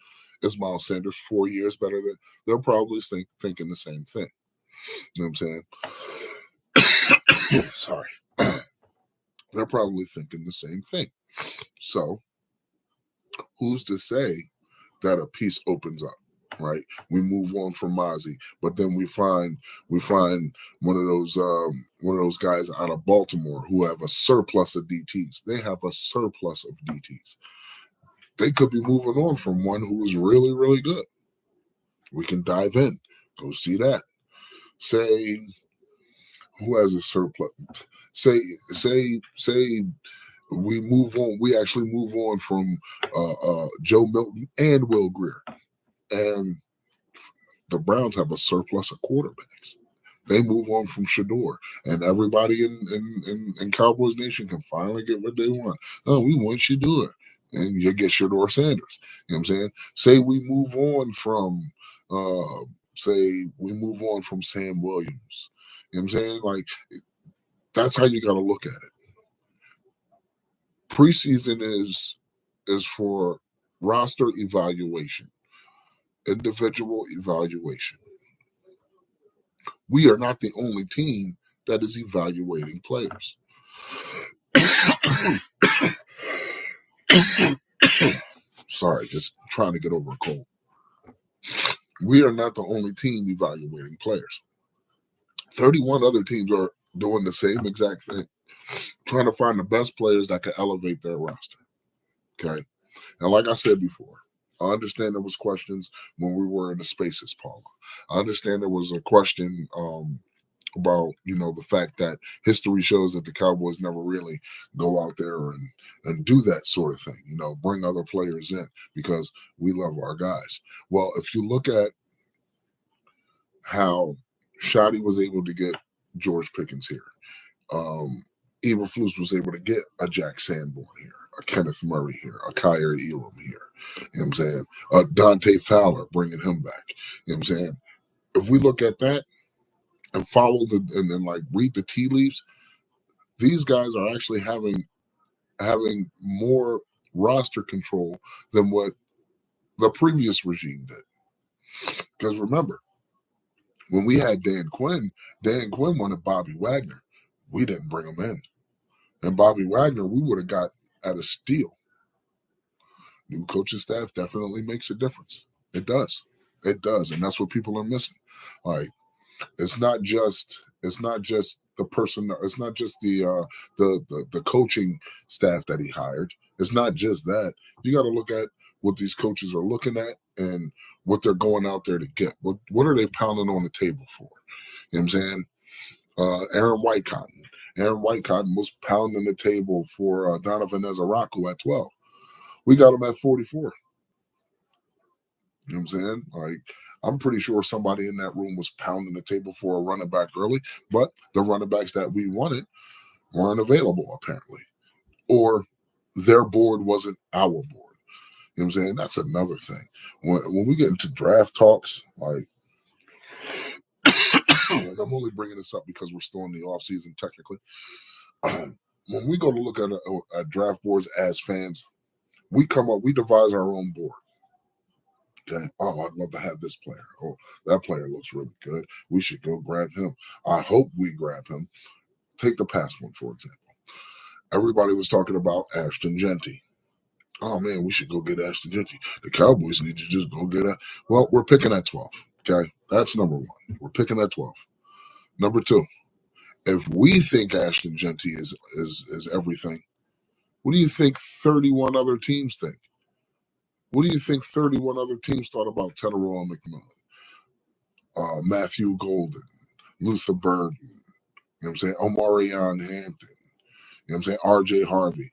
Is Miles Sanders 4 years better than? They're probably thinking the same thing. You know what I'm saying? Sorry. They're probably thinking the same thing. So who's to say that a piece opens up? Right, we move on from Mozzie, but then we find one of those guys out of Baltimore who have a surplus of DTs. They have a surplus of DTs. They could be moving on from one who is really, really good. We can dive in, go see that. Say who has a surplus. Say we move on. We actually move on from Joe Milton and Will Greer, and the Browns have a surplus of quarterbacks. They move on from Shador, and everybody in Cowboys Nation can finally get what they want. Oh, we want Shador. and you get Shador Sanders. You know what I'm saying? Say we move on from Sam Williams. You know what I'm saying? Like that's how you gotta look at it. Preseason is for roster evaluation, individual evaluation. We are not the only team that is evaluating players. Sorry, just trying to get over a cold. We are not the only team evaluating players. 31 other teams are doing the same exact thing, trying to find the best players that can elevate their roster. Okay. And like I said before, I understand there was questions when we were in the spaces, Paula. I understand there was a question about the fact that history shows that the Cowboys never really go out there and do that sort of thing. Bring other players in because we love our guys. Well, if you look at how Shoddy was able to get George Pickens here, Eberflus was able to get a Jack Sanborn here, a Kenneth Murray here, a Kyer Elam here. You know what I'm saying? Dante Fowler, bringing him back. You know what I'm saying? If we look at that and follow and then like read the tea leaves, these guys are actually having more roster control than what the previous regime did. Because remember, when we had Dan Quinn wanted Bobby Wagner. We didn't bring him in. And Bobby Wagner, we would have got at a steal. New coaching staff definitely makes a difference. It does. It does. And that's what people are missing. Like, it's not just the person, it's not just the coaching staff that he hired. It's not just that. You got to look at what these coaches are looking at and what they're going out there to get. What are they pounding on the table for? You know what I'm saying? Aaron Whitecotton. Aaron Whitecotton was pounding the table for Donovan Ezaraku at 12. We got him at 44. You know what I'm saying? Like, I'm pretty sure somebody in that room was pounding the table for a running back early, but the running backs that we wanted weren't available, apparently. Or their board wasn't our board. You know what I'm saying? That's another thing. When we get into draft talks, like, and I'm only bringing this up because we're still in the offseason technically. When we go to look at draft boards as fans, we devise our own board. Okay. Oh, I'd love to have this player. Oh, that player looks really good. We should go grab him. I hope we grab him. Take the past one, for example. Everybody was talking about Ashton Genty. Oh, man, we should go get Ashton Genty. The Cowboys need to just go get it. Well, we're picking at 12. Okay. That's number one. We're picking at 12. Number two, if we think Ashton Genty is everything, what do you think 31 other teams think? What do you think 31 other teams thought about Teterow McMillan, Matthew Golden, Luther Burden, you know what I'm saying, Omarion Hampton, you know what I'm saying, RJ Harvey?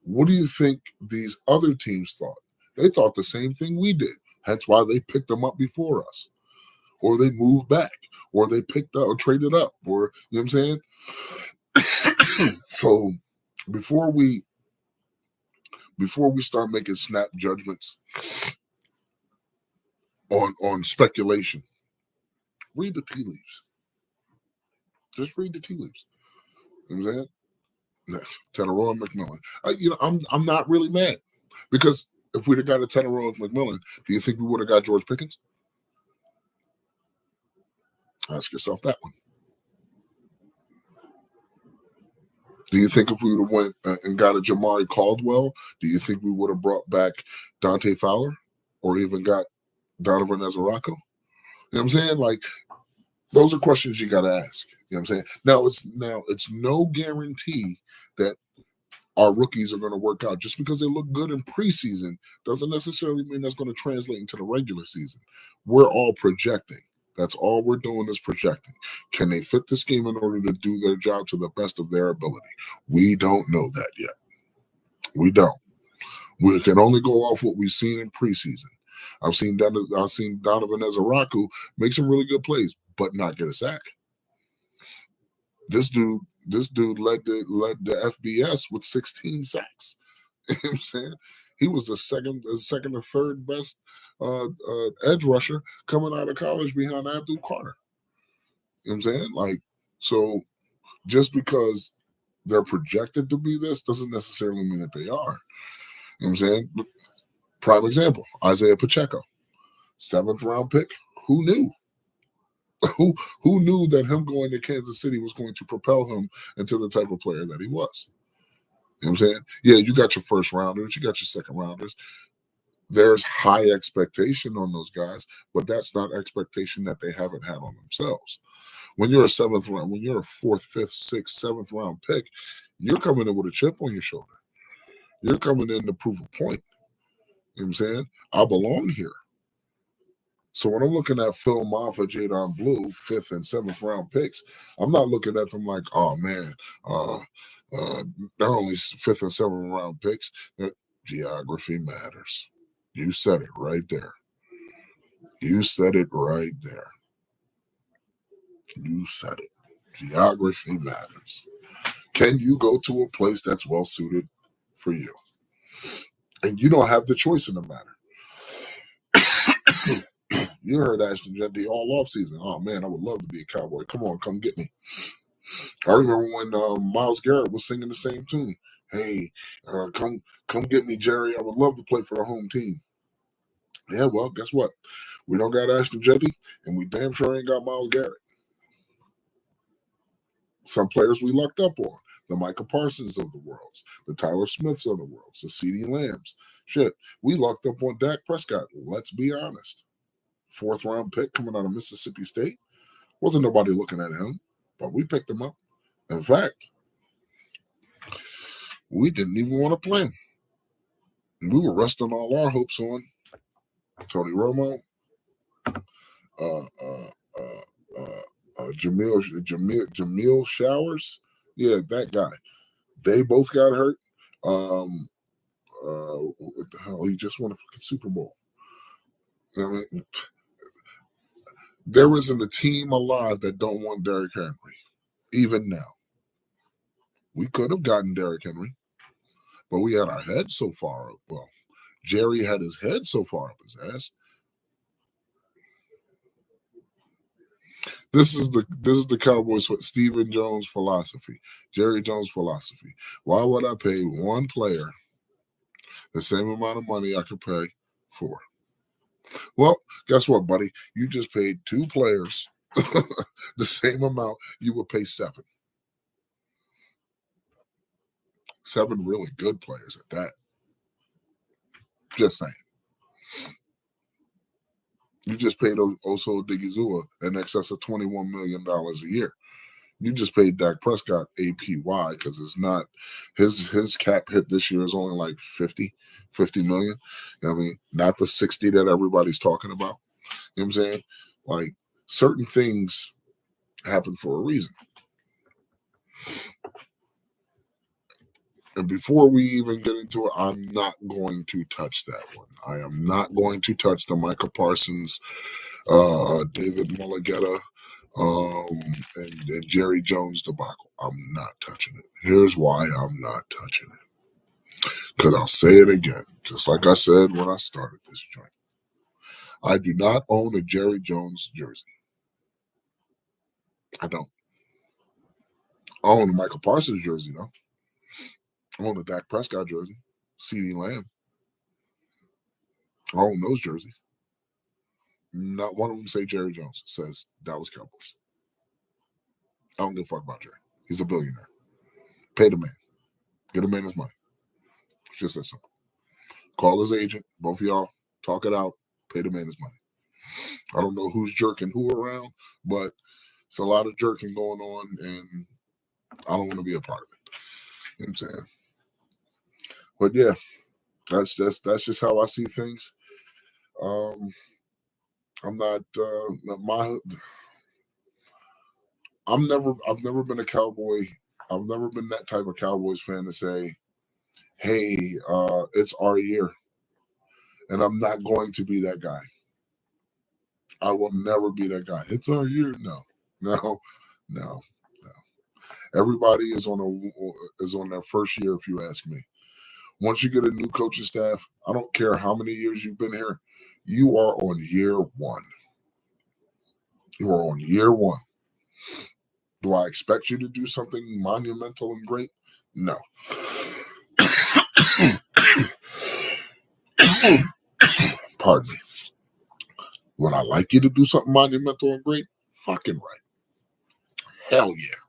What do you think these other teams thought? They thought the same thing we did. That's why they picked them up before us. Or they moved back. Or they picked up or traded up. Or, you know what I'm saying? So before we start making snap judgments on speculation, read the tea leaves. Just read the tea leaves. You know what I'm saying? Teterow McMillan. I'm not really mad because if we'd have got a Teterow McMillan, do you think we would have got George Pickens? Ask yourself that one. Do you think if we would have went and got a Jamari Caldwell, do you think we would have brought back Dante Fowler or even got Donovan Ezaraku? You know what I'm saying? Like, those are questions you got to ask. You know what I'm saying? Now it's no guarantee that our rookies are going to work out. Just because they look good in preseason doesn't necessarily mean that's going to translate into the regular season. We're all projecting. That's all we're doing is projecting. Can they fit the scheme in order to do their job to the best of their ability? We don't know that yet. We don't. We can only go off what we've seen in preseason. I've seen Donovan Ezaraku make some really good plays, but not get a sack. This dude led the FBS with 16 sacks. You know what I'm saying? He was the second or third best edge rusher coming out of college behind Abdul Carter. You know what I'm saying? Like, so just because they're projected to be this doesn't necessarily mean that they are. You know what I'm saying? Prime example, Isaiah Pacheco, 7th round pick. Who knew? Who knew that him going to Kansas City was going to propel him into the type of player that he was? You know what I'm saying? Yeah, you got your first rounders, you got your second rounders. There's high expectation on those guys, but that's not expectation that they haven't had on themselves. When you're a seventh round, when you're a fourth, fifth, sixth, 7th round pick, you're coming in with a chip on your shoulder. You're coming in to prove a point. You know what I'm saying? I belong here. So when I'm looking at Phil Maffa, Jadon Blue, 5th and 7th round picks, I'm not looking at them like, oh man, uh, they're only 5th and 7th round picks. Geography matters. You said it right there. You said it right there. You said it. Geography matters. Can you go to a place that's well suited for you? And you don't have the choice in the matter. You heard Ashton Jetty all off season. Oh man, I would love to be a Cowboy. Come on, come get me. I remember when Myles Garrett was singing the same tune. Hey, come get me, Jerry. I would love to play for the home team. Yeah, well, guess what? We don't got Ashton Jetty, and we damn sure ain't got Myles Garrett. Some players we lucked up on. The Micah Parsons of the world, the Tyler Smiths of the world, the CeeDee Lambs. Shit, we lucked up on Dak Prescott. Let's be honest. 4th-round pick coming out of Mississippi State. Wasn't nobody looking at him, but we picked him up. In fact, we didn't even want to play him. We were resting all our hopes on Tony Romo, uh, uh, Jamil Showers. Yeah, that guy. They both got hurt. What the hell? He just won a fucking Super Bowl. I mean, there isn't a team alive that don't want Derrick Henry. Even now, we could have gotten Derrick Henry, but we had our head so far up. Well, Jerry had his head so far up his ass. This is the Cowboys Stephen Jones philosophy, Jerry Jones philosophy. Why would I pay one player the same amount of money I could pay 4? Well, guess what, buddy? You just paid 2 players the same amount you would pay 7. 7 really good players at that. Just saying. You just paid Oso Digizua in excess of $21 million a year. You just paid Dak Prescott APY because it's not his cap hit this year is only like 50 million. You know what I mean? Not the 60 that everybody's talking about. You know what I'm saying? Like certain things happen for a reason. And before we even get into it, I'm not going to touch that one. I am not going to touch the Micah Parsons, David Mulligetta, and Jerry Jones debacle. I'm not touching it. Here's why I'm not touching it. Because I'll say it again, just like I said when I started this joint. I do not own a Jerry Jones jersey. I don't. I own a Michael Parsons jersey, though. I own a Dak Prescott jersey, CeeDee Lamb. I own those jerseys. Not one of them say Jerry Jones. It says Dallas Cowboys. I don't give a fuck about Jerry. He's a billionaire. Pay the man. Get the man his money. It's just that simple. Call his agent. Both of y'all talk it out. Pay the man his money. I don't know who's jerking who around, but it's a lot of jerking going on, and I don't want to be a part of it. You know what I'm saying? But yeah, that's just how I see things. I'm not I've never been a Cowboy. I've never been that type of Cowboys fan to say, hey, it's our year. And I'm not going to be that guy. I will never be that guy. It's our year. No. Everybody is on their first year, if you ask me. Once you get a new coaching staff, I don't care how many years you've been here, you are on year one. You are on year one. Do I expect you to do something monumental and great? No. Pardon me. Would I like you to do something monumental and great? Fucking right. Hell yeah.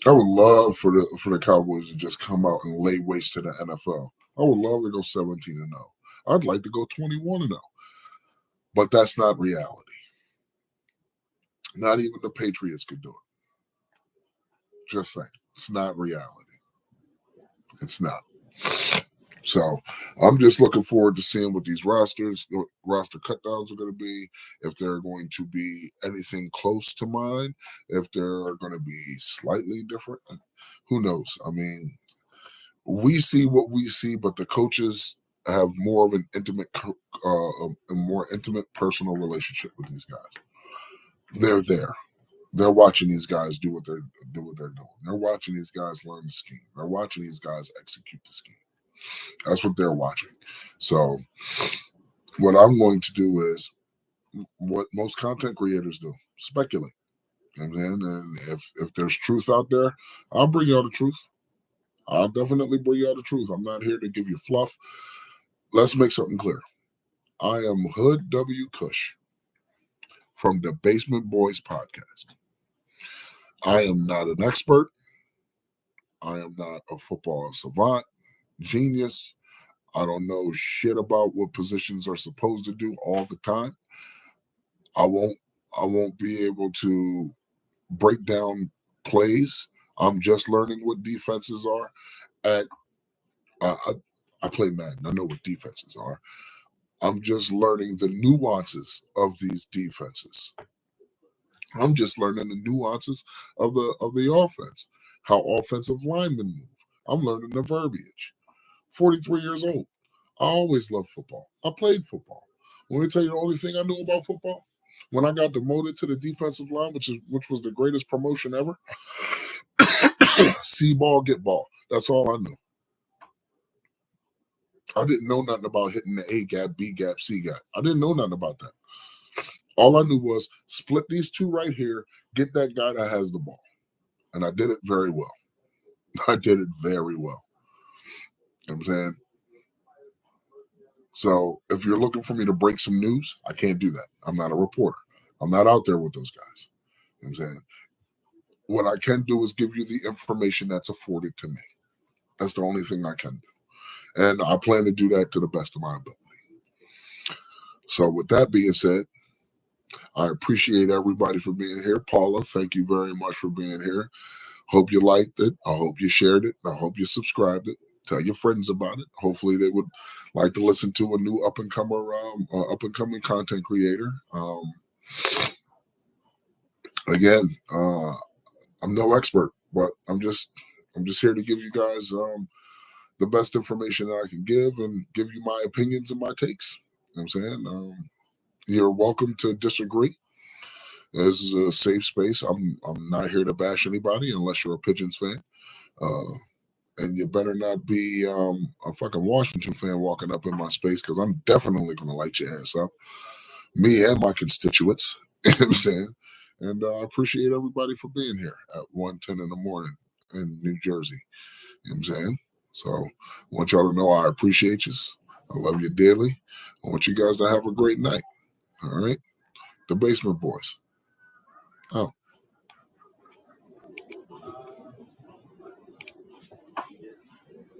I would love for the Cowboys to just come out and lay waste to the NFL. I would love to go 17-0. I'd like to go 21-0. But that's not reality. Not even the Patriots could do it. Just saying. It's not reality. It's not. So I'm just looking forward to seeing what these roster cutdowns are going to be, if they're going to be anything close to mine, if they're going to be slightly different. Who knows? I mean, we see what we see, but the coaches have more of an a more intimate personal relationship with these guys. They're there. They're watching these guys do what they're doing. They're watching these guys learn the scheme. They're watching these guys execute the scheme. That's what they're watching. So what I'm going to do is what most content creators do: speculate. You know what I'm saying? And if there's truth out there, I'll bring y'all the truth. I'll definitely bring y'all the truth. I'm not here to give you fluff. Let's make something clear. I am Hood W. Cush from the Basement Boys podcast. I am not an expert. I am not a football savant, genius. I don't know shit about what positions are supposed to do all the time. I won't be able to break down plays. I'm just learning what defenses are. And I play Madden. I know what defenses are. I'm just learning the nuances of these defenses. I'm just learning the nuances of the offense, how offensive linemen move. I'm learning the verbiage. 43 years old. I always loved football. I played football. Let me tell you the only thing I knew about football. When I got demoted to the defensive line, which was the greatest promotion ever, see ball, get ball. That's all I knew. I didn't know nothing about hitting the A gap, B gap, C gap. I didn't know nothing about that. All I knew was split these two right here, get that guy that has the ball. And I did it very well. I did it very well. You know what I'm saying? So if you're looking for me to break some news, I can't do that. I'm not a reporter. I'm not out there with those guys. You know what I'm saying? What I can do is give you the information that's afforded to me. That's the only thing I can do. And I plan to do that to the best of my ability. So with that being said, I appreciate everybody for being here. Paula, thank you very much for being here. Hope you liked it. I hope you shared it. I hope you subscribed it. Tell your friends about it. Hopefully they would like to listen to a new up and coming content creator. Again, I'm no expert, but I'm just here to give you guys the best information that I can give and give you my opinions and my takes. You know what I'm saying? You're welcome to disagree. This is a safe space. I'm not here to bash anybody unless you're a Pigeons fan. And you better not be a fucking Washington fan walking up in my space, because I'm definitely going to light your ass up. Me and my constituents. You know what I'm saying? And I appreciate everybody for being here at 1:10 in the morning in New Jersey. You know what I'm saying? So I want y'all to know I appreciate you. I love you dearly. I want you guys to have a great night. All right? The Basement Boys. Out.